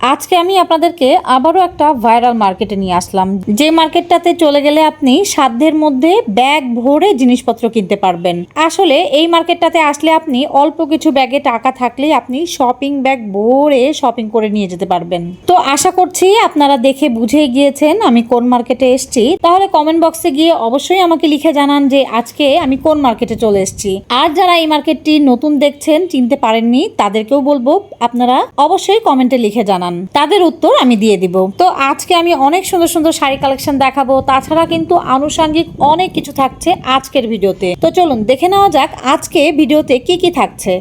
আজকে আমি আপনাদেরকে আবারও একটা ভাইরাল মার্কেটে নিয়ে আসলাম, যে মার্কেটটাতে চলে গেলে আপনি সাধ্যের মধ্যে ব্যাগ ভরে জিনিসপত্র কিনতে পারবেন। আসলে এই মার্কেটটাতে আসলে আপনি অল্প কিছু ব্যাগে টাকা থাকলেই আপনি শপিং ব্যাগ ভরে শপিং করে নিয়ে যেতে পারবেন। তো আশা করছি আপনারা দেখে বুঝে গিয়েছেন আমি কোন মার্কেটে এসেছি। তাহলে কমেন্ট বক্সে গিয়ে অবশ্যই আমাকে লিখে জানান যে আজকে আমি কোন মার্কেটে চলে এসেছি। আর যারা এই মার্কেটটি নতুন দেখছেন, চিনতে পারেননি, তাদেরকেও বলবো আপনারা অবশ্যই কমেন্টে লিখে জানান, তাদের উত্তর আমি দিয়ে দিব। তো আজকে আমি অনেক সুন্দর সুন্দর শাড়ি কালেকশন দেখাবো, তাছাড়া কিন্তু আনুষঙ্গিক অনেক কিছু থাকছে আজকের ভিডিওতে। তো চলুন দেখে নেওয়া যাক আজকে ভিডিওতে কি কি থাকছে।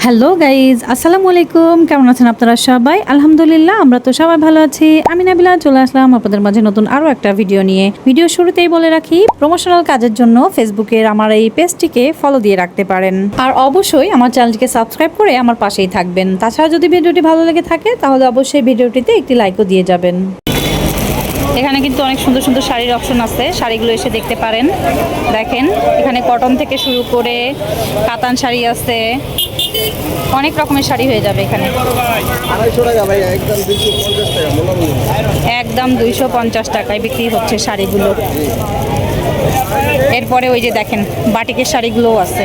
হ্যালো গাইজ, আসসালামু আলাইকুম। কেমন আছেন আপনারা সবাই? আলহামদুলিল্লাহ, আমরা তো সবাই ভালো আছি। আমি নাবিলা চলে আসলাম আপনাদের মাঝে নতুন আরো একটা ভিডিও নিয়ে। ভিডিও শুরুতেই বলে রাখি, প্রমোশনাল কাজের জন্য ফেসবুকের আমার এই পেজটিকে ফলো দিয়ে রাখতে পারেন, আর অবশ্যই আমার চ্যানেলটিকে সাবস্ক্রাইব করে আমার পাশেই থাকবেন। তাছাড়া যদি ভিডিওটি ভালো লেগে থাকে তাহলে অবশ্যই ভিডিওটিতে একটি লাইকও দিয়ে যাবেন। এখানে কিন্তু অনেক সুন্দর সুন্দর শাড়ির অপশন আছে, শাড়িগুলো এসে দেখতে পারেন। দেখেন এখানে কটন থেকে শুরু করে কাতান শাড়ি আছে, অনেক রকমের শাড়ি হয়ে যাবে এখানে। একদম 250 টাকায় বিক্রি হচ্ছে শাড়িগুলো। এরপরে ওই যে দেখেন বাটিকের শাড়িগুলোও আছে।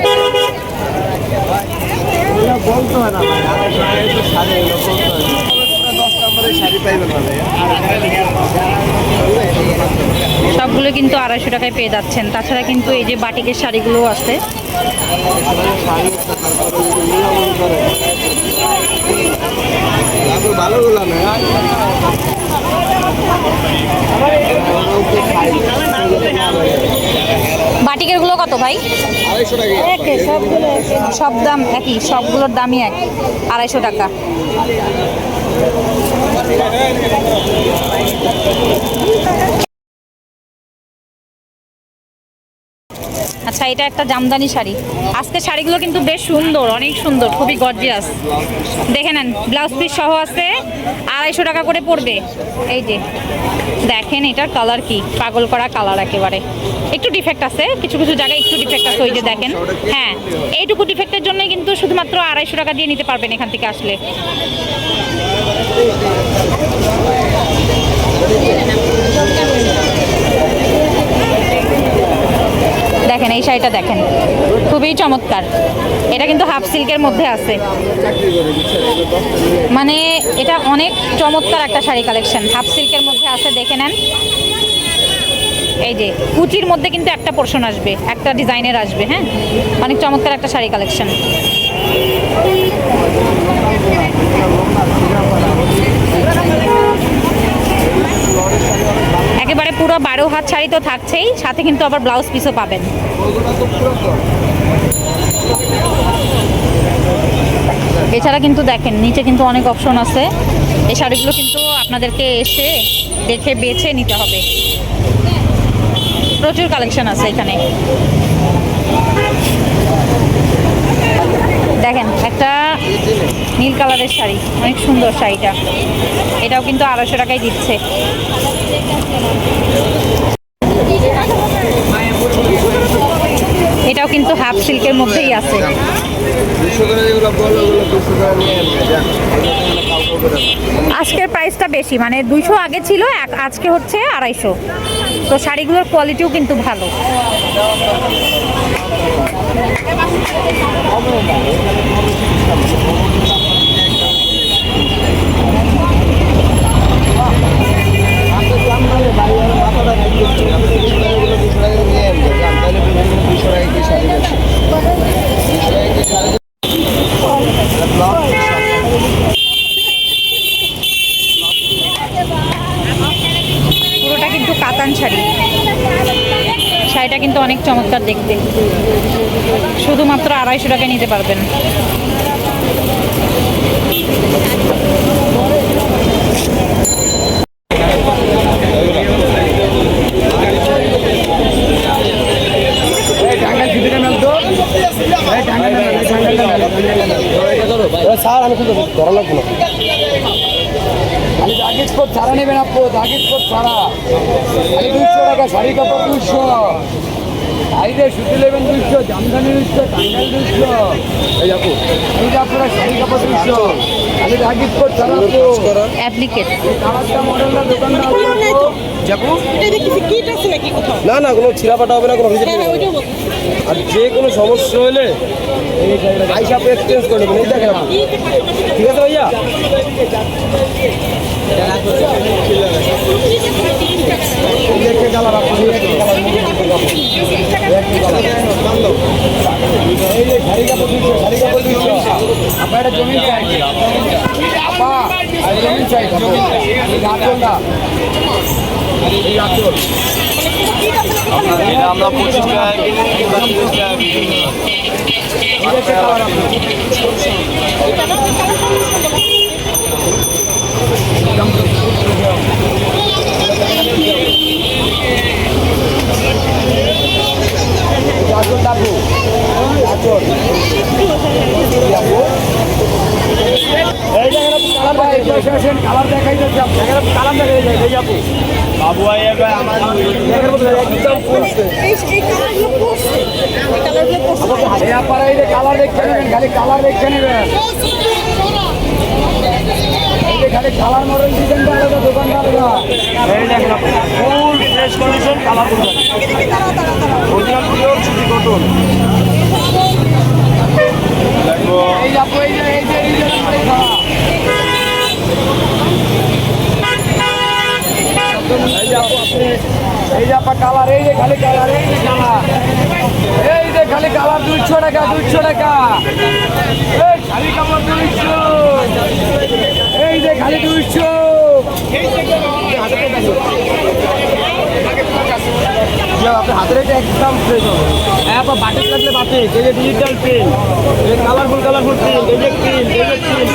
সবগুলো কিন্তু 250 টাকায় পেয়ে যাচ্ছেন। তাছাড়া কিন্তু এই যে বাটিকের শাড়িগুলোও আছে। বাটিকের গুলো কত ভাই? 250 টাকা। সব দাম একই, সবগুলোর দামই এক, 250 টাকা। আচ্ছা, এটা একটা জামদানি শাড়ি। আজকে শাড়িগুলো কিন্তু বেশ সুন্দর, অনেক সুন্দর, খুবই গর্জিয়াস। দেখে নেন, ব্লাউজ পিস সহ আছে, 250 টাকা করে পড়বে। এই যে দেখেন এটার কালার কি, পাগল করা কালার একেবারে। একটু ডিফেক্ট আছে, কিছু কিছু জায়গায় একটু ডিফেক্ট আছে। ওই যে দেখেন, হ্যাঁ, এইটুকু ডিফেক্টের জন্য কিন্তু শুধুমাত্র 250 টাকা দিয়ে নিতে পারবেন এখান থেকে আসলে। দেখেন এই শাড়িটা দেখেন, খুবই চমৎকার। এটা কিন্তু হাফ সিল্কের মধ্যে আছে, মানে এটা অনেক চমৎকার একটা শাড়ি কালেকশন, হাফ সিল্কের মধ্যে আছে। দেখে নেন, এই যে কুচির মধ্যে কিন্তু একটা পোর্শন আসবে, একটা ডিজাইনের আসবে। হ্যাঁ, অনেক চমৎকার একটা শাড়ি কালেকশন। একেবারে পুরো 12 হাত শাড়ি তো থাকছেই, সাথে কিন্তু আবার ব্লাউজ পিসও পাবেন। এছাড়া কিন্তু দেখেন নিচে কিন্তু অনেক অপশন আছে। এই শাড়িগুলো কিন্তু আপনাদেরকে এসে দেখে বেছে নিতে হবে, প্রচুর কালেকশন আছে এখানে। দেখেন একটা নীল কালারের শাড়ি, অনেক সুন্দর শাড়িটা। এটাও কিন্তু 250 টাকায় দিচ্ছে। এটাও কিন্তু হাফ সিল্কের মধ্যেই আছে। আজকের প্রাইসটা বেশি, মানে 200 আগে ছিল, আজকে হচ্ছে 250। তো শাড়িগুলোর কোয়ালিটিও কিন্তু ভালো। পুরোটা কিন্তু কাতান শাড়ি, শাড়িটা কিন্তু অনেক চমৎকার দেখতে। শুধুমাত্র 250 টাকায় নিতে পারবেন। স্যার আমি কিন্তু ধরা লাগবো না, আমি জাগিজ কোট ছাড়া নেবেন আপু, জাগিজ কোট ছাড়া 200 টাকা শাড়ি কাপড় 200। এই যে সুতি নেবেন 200, জামদানি 200, টাঙ্গাইল 200। এই আপু, এই যে আপনারা শাড়ি কাপড় 200, খালি রাগিস কোট ছাড়া আপু। অ্যাপ্লিকেট কালারটা মডেলটা দোকানদার যাবো এটা দেখতেছি কিট আছে নাকি কোথাও? না না কোনো ছিঁড়াপাটা হবে না, কোনো ভিজিট হ্যাঁ ওইটাও বলছি। আর যে কোনো সমস্যা হলে আইসা আপনি এক্সচেঞ্জ করে নেবেন। এই দেখেন আপনি, ঠিক আছে ভাইয়া? দেখে কালার আপনি একই কালার মধ্যে একই কালার। এই যে শাড়ি কাপড় 200, শাড়ি কাপড় 200। আপা এটা জমি চাই, আপা আর জমি চাই, জমি এই আঁচলটা, এই আঁচল আমরা 25 টাকা কিনে 30 টাকা বিক্রি করি। এই দেখে কালার আপনি আঁচল ডাবু, আঁচল এই দেখেন আপনি কালার দেখাই, কালার দেখাই যাচ্ছে, দেখেন আপনি কালার দেখাই যায়, এই আপু বাবু ভাইয়া ভাই আমার দেখেন আপনি একদম ফুলছে। এই কালারগুলো পড়ছে, এই কালারগুলো পড়ছে। এই আপনারা এই যে কালার দেখে নেবেন, খালি কালার দেখে নেবেন। এই যে খালি কালার মডেল ডিজাইনটা আলাদা, দোকানটা আলাদা। এই দেখেন আপনি ফুল ফ্রেশ কন্ডিশন কালার করবেন, অরিজিনাল পিওর সুতি কটন। এই যে আপু, এই যে নাম্বারে খাওয়া, এই যে আপু আপনি, এই যে আপা কালার, এই যে খালি কালার, এই যে কালার, এই যে খালি কালার 200 টাকা, 200 টাকা। এই শাড়ি কাপড় 200, এই যে খালি 200। আপনার হাতের এটা একদম ফ্রেশ হবে। হ্যাঁ আপা, বাটিক লাগলে বাটিক, এই যে ডিজিটাল প্রিন্ট, এই কালারফুল প্রিন্ট, এই যে প্রিন্ট, এই যে প্রিন্ট,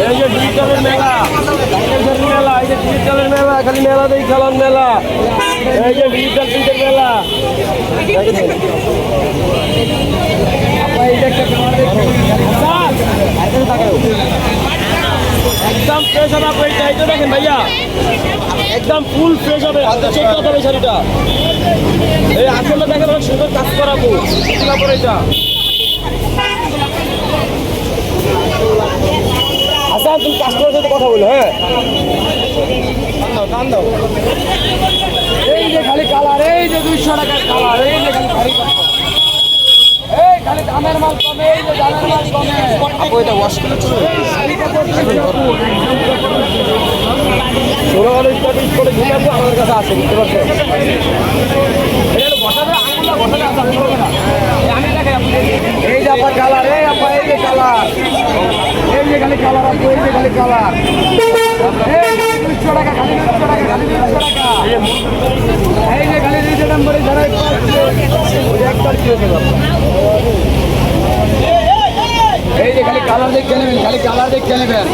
এই যে ডিজিটালের মেলা, বাংলাদেশের মেলা, এই যে ডিজিটালের মেলা, খালি মেলা দেই খেলার মেলা, এই যে ডিজিটাল প্রিন্টের মেলা। আপা এই যে একটা কালার দেখুন, একদম ফ্রেশ হবে। আপনি চাইতে দেখেন ভাইয়া, একদম ফুল ফ্রেশ হবে, হাতে চেক করতে হবে শাড়িটা। এই আসলে দেখেন অনেক সুন্দর কাজ করাবো, তারপরে এটা আচ্ছা তুমি কাস্টমারের সাথে কথা বলো। হ্যাঁ দাম দাও। এই যে খালি কালার, এই যে 200 টাকার কালার, এই যে খালি শাড়ি কাপড়, এই খালি দামের মাল কমে, এই যে দামের মাল কমে। আপু এটা ওয়াশ করে চলে শাড়ি কাপড় 16 হলে স্টার্টিং করে ঘুরে আসবো, আমাদের কাছে আসে, বুঝতে পারছেন? এই যে আপা কালার, এই আপা এই যে কালার, এই যে খালি কালার আপু, এই যে খালি কালার, এই 200 টাকা, খালি 200 টাকা, খালি 200 টাকা। এই যে খালি 200 নম্বরে যারা এই যে খালি কালার দেখে নেবেন, খালি কালার দেখে নেবেন।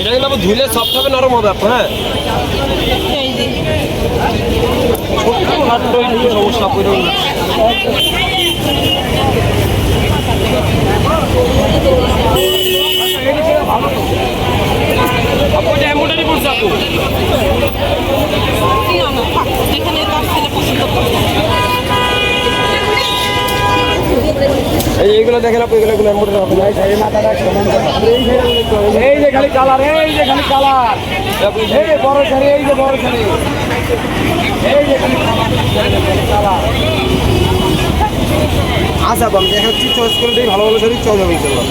এটা কিন্তু আপু ধুলে সফট হবে, নরম হবে আপু। হ্যাঁ এই যে সমস্যা করে আপু এটা এমনটাই বলছে আপু। কি না থাক, এখানে তার ছেলে পছন্দ করবে। এইগুলো দেখেন আপু, এগুলো এমনটা হবে না। এই যে খালি কালার, এই যে খালি কালার, এই যে বড় শাড়ি, এই যে বড় শাড়ি, এই যে খালি কালার। আচ্ছা আপু আমি দেখাচ্ছি, চয়েস করে দিই, ভালো ভালো শাড়ি চয়েস হবে ইনশাল্লাহ।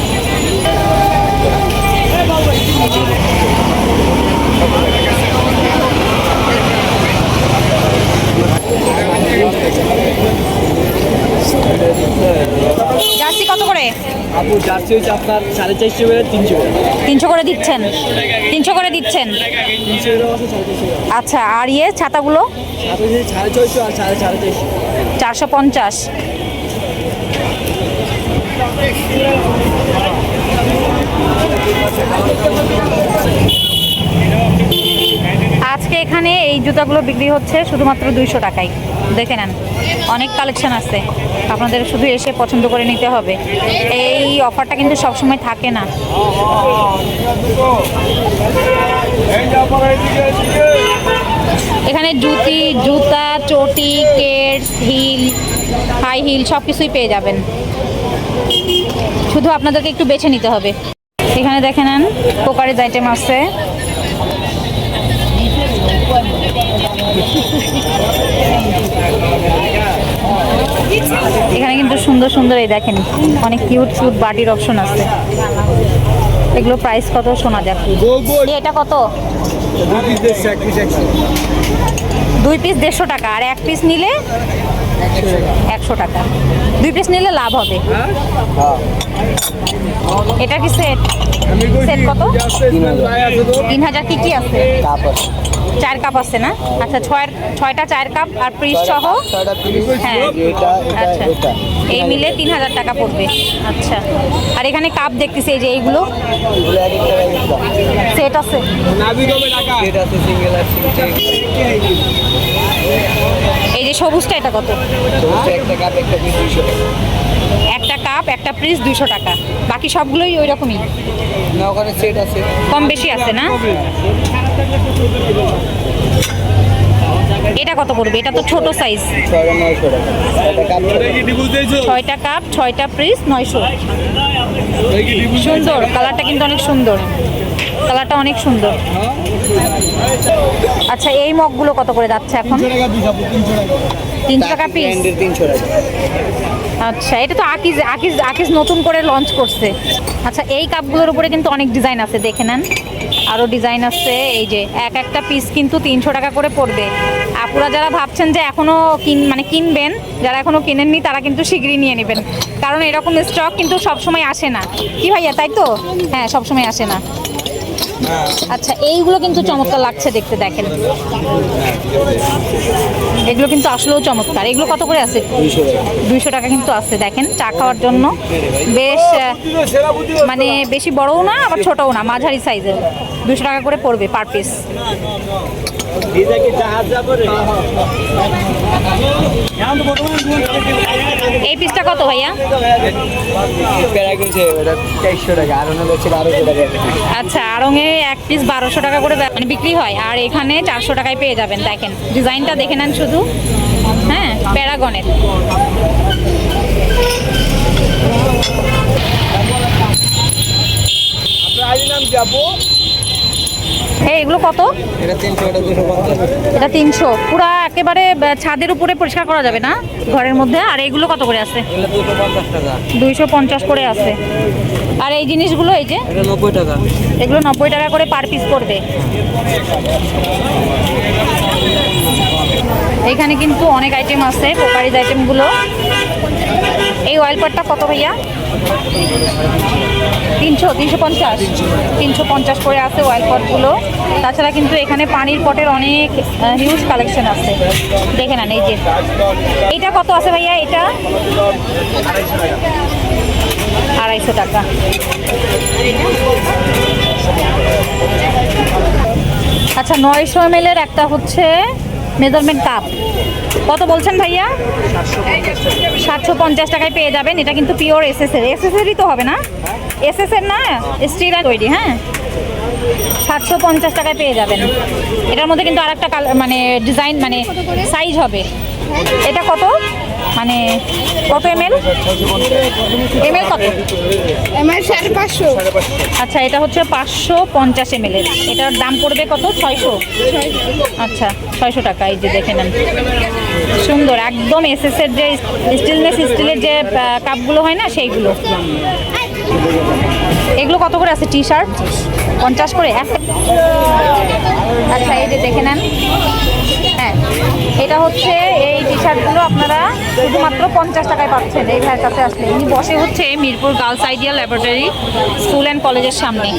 জার্সি কত করে? আপু জার্সি হচ্ছে আপনার 450 করে, 300 করে, 300 করে দিচ্ছেন, 300 করে দিচ্ছেন। 300 এর আছে 450 করে। আচ্ছা, আর ইয়ে ছাতাগুলো আপনি 450 আর 450। 450। আজকে এখানে এই জুতাগুলো বিক্রি হচ্ছে শুধুমাত্র 200 টাকায়। দেখে নেন, অনেক কালেকশন আছে, আপনাদের শুধু এসে পছন্দ করে নিতে হবে। এই অফারটা কিন্তু সবসময় থাকে না। এখানে জুতা, চটি, কেডস, হিল, হাই হিল সব কিছুই পেয়ে যাবেন। শুধু আপনাদেরকে একটু বেছে নিতে হবে। এখানে দেখে নেন কোকারিজ আইটেম আছে। এখানে কিন্তু সুন্দর সুন্দর এই দেখেন অনেক কিউট কিউট বাটির অপশন আছে। এগুলো প্রাইস কত শোনা যাক। এটা কত? 2 পিস 150 টাকা, আর 1 পিস নিলে 100 টাকা। 2 পিস নিলে লাভ হবে। এটা কি সেট? সেট কত? 3000। কি কি আছে? 4 কাপ আছে না? আচ্ছা, 6টা 4 কাপ আর পিস সহ। হ্যাঁ, আচ্ছা, এই মিলে 3000 টাকা পড়বে। আচ্ছা, আর এখানে কাপ দেখতেছি এই যে এইগুলো সেট আছে। এই যে সবুজটা, এটা কত? একটা কাপ একটা পিস 200 টাকা। বাকি সবগুলোই ওই রকমই না, ওখানে সেট আছে, কম বেশি আছে না? এটা কত পড়বে? এটা তো ছোট সাইজ। 6টা কাপ 6টা পিস 900। সুন্দর কালারটা, কিন্তু অনেক সুন্দর কালারটা, অনেক সুন্দর। আচ্ছা, এই মগগুলো কত করে যাচ্ছে এখন? 300 টাকা পিস। আচ্ছা, এটা তো আকিজ নতুন করে লঞ্চ করছে। আচ্ছা, এই কাপগুলোর উপরে কিন্তু অনেক ডিজাইন আছে, দেখে নেন। আরও ডিজাইন আছে। এই যে একটা পিস কিন্তু 300 টাকা করে পড়বে। আপুরা যারা ভাবছেন যে এখনও কিনবেন, যারা এখনও কিনেননি তারা কিন্তু শীঘ্রই নিয়ে নেবেন, কারণ এরকম স্টক কিন্তু সবসময় আসে না। কি ভাইয়া, তাই তো? হ্যাঁ, সবসময় আসে না। আচ্ছা, এইগুলো কিন্তু চমৎকার লাগছে দেখতে, দেখেন এগুলো কিন্তু আসলেও চমৎকার। এগুলো কত করে আছে? 200 টাকা কিন্তু আছে। দেখেন, চা খাওয়ার জন্য বেশ, মানে বেশি বড়ও না আবার ছোটও না, মাঝারি সাইজের। 200 টাকা করে পড়বে পার পিস। এই পিসটা কত ভাইয়া? আচ্ছা, আড়ঙে 1 পিস 1200 টাকা করে মানে বিক্রি হয়, আর এখানে 400 টাকায় পেয়ে যাবেন। দেখেন ডিজাইনটা দেখে নেন শুধু। হ্যাঁ, প্যারাগনের। এগুলো কত? এটা 300। পুরা একেবারে ছাদের উপরে পরিষ্কার করা যাবে না, ঘরের মধ্যে। আর এগুলো কত করে আছে? 250 করে আছে। আর এই জিনিসগুলো, এই যে 90 টাকা, এগুলো 90 টাকা করে পার পিস পড়বে। এখানে কিন্তু অনেক আইটেম আছে, কোকারিজ আইটেমগুলো। এই অয়েল পটটা কত ভাইয়া? 350 করে আছে অয়েল পটগুলো। তাছাড়া কিন্তু এখানে পানির পটের অনেক হিউজ কালেকশন আছে, দেখে নেন। এই যে এইটা কত আছে ভাইয়া? এটা 250 টাকা। আচ্ছা, 900 ml একটা হচ্ছে মেজারমেন্ট কাপ। কত বলছেন ভাইয়া? 750 টাকায় পেয়ে যাবেন। এটা কিন্তু পিওর এসএসএরই তো হবে না? এসএসএর না, স্টিল তৈরি। হ্যাঁ, 750 টাকায় পেয়ে যাবেন। এটার মধ্যে কিন্তু আরেকটা মানে ডিজাইন, মানে সাইজ হবে। এটা কত, মানে কত ml? ml কত? আমার 550। আচ্ছা, এটা হচ্ছে 550 ml এর। এটার দাম পড়বে কত? 600। আচ্ছা, 600 টাকা। এই যে দেখে নেন, সুন্দর একদম এসএসের যে স্টিলের যে কাপগুলো হয় না, সেইগুলো। এগুলো কত করে আছে? টি শার্ট 50 করে একটা। আচ্ছা, এই যে দেখে নেন। হ্যাঁ, এটা হচ্ছে এই টি শার্টগুলো আপনারা শুধুমাত্র 50 টাকায় পাচ্ছেন এই ভাইয়ের কাছে আসলে। ইনি বসে হচ্ছে Mirpur girls ideal laboratory school and কলেজের সামনে।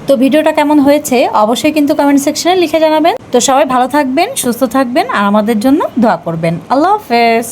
তো ভিডিওটা কেমন হয়েছে অবশ্যই কিন্তু কমেন্ট সেকশনে লিখে জানাবেন। তো সবাই ভালো থাকবেন, সুস্থ থাকবেন, আর আমাদের জন্য দোয়া করবেন। আল্লাহ হাফেজ।